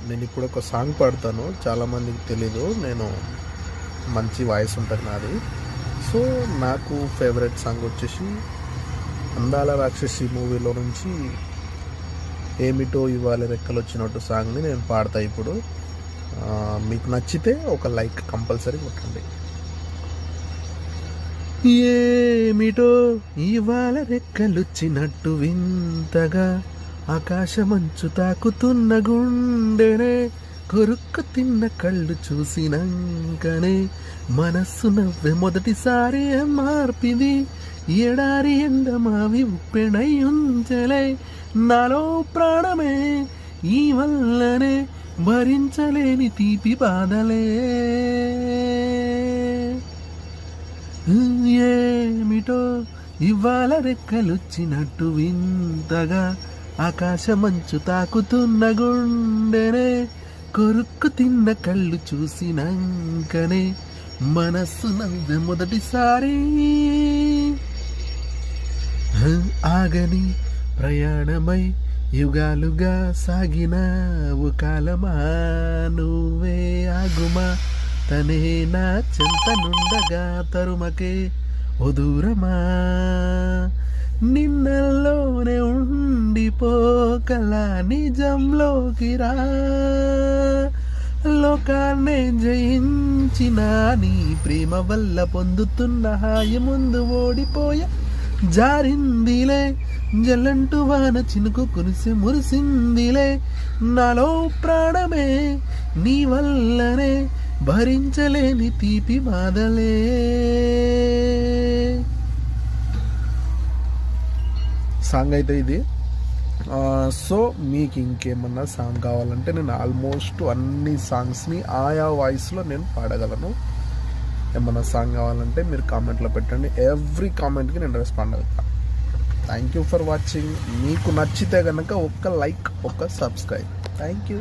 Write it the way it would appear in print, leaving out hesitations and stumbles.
నేను ఇప్పుడు ఒక సాంగ్ పాడతాను, చాలామందికి తెలీదు. నేను మంచి వాయిస్ ఉంటుంది నాది. సో నాకు ఫేవరెట్ సాంగ్ వచ్చేసి అందాల రాక్షసి మూవీలో నుంచి ఏమిటో ఇవాళ రెక్కలు వచ్చినట్టు సాంగ్ని నేను పాడతా ఇప్పుడు. మీకు నచ్చితే ఒక లైక్ కంపల్సరీ కొట్టండి. ఏమిటో ఇవాళ రెక్కలొచ్చినట్టు వింతగా ఆకాశమంచు తాకుతున్న గుండెనే కొరుక్కు తిన్న కళ్ళు చూసినాకనే మనస్సు నవ్వే మొదటిసారి మార్పిది ఎడారి ఎండమావి ఉప్పెనై ఉంచలే నాలో ప్రాణమే ఈ వల్లనే భరించలేని తీపి బాధలే. ఏమిటో ఇవాళ రెక్కలొచ్చినట్టు వింతగా ఆకాశమంచు తాకుతున్న గుండెనే కొరుక్కు తిన్న కళ్ళు చూసినాకనే మనస్సు నవ్వే మొదటిసారి. ఆగని ప్రయాణమై యుగాలుగా సాగిన ఓ కాలమా నువ్వే ఆగుమా తనే నా చెంత నుండగా తరుమకే ఓ దూరమా నిన్నల్లోనే ఉండిపోకల నిజంలోకి రా లోకాన్నే జయించిన నీ ప్రేమ వల్ల పొందుతున్న హాయి ముందు ఓడిపోయా జారిందిలే జల్లంటూ వాన చినుకు కురిసి మురిసిందిలే నాలో ప్రాణమే నీ వల్లనే భరించలేని తీపి బాధలే. సాంగ్ అయితే ఇది. సో మీకు ఇంకేమన్నా సాంగ్ కావాలంటే నేను ఆల్మోస్ట్ అన్ని సాంగ్స్ని ఆయా వాయిస్లో నేను పాడగలను. ఏమన్నా సాంగ్ కావాలంటే మీరు కామెంట్లో పెట్టండి. ఎవ్రీ కామెంట్కి నేను రెస్పాండ్ అవుతాను. Thank you for watching. మీకు నచ్చితే కనుక ఒక్క లైక్, ఒక్క సబ్స్క్రైబ్. Thank you.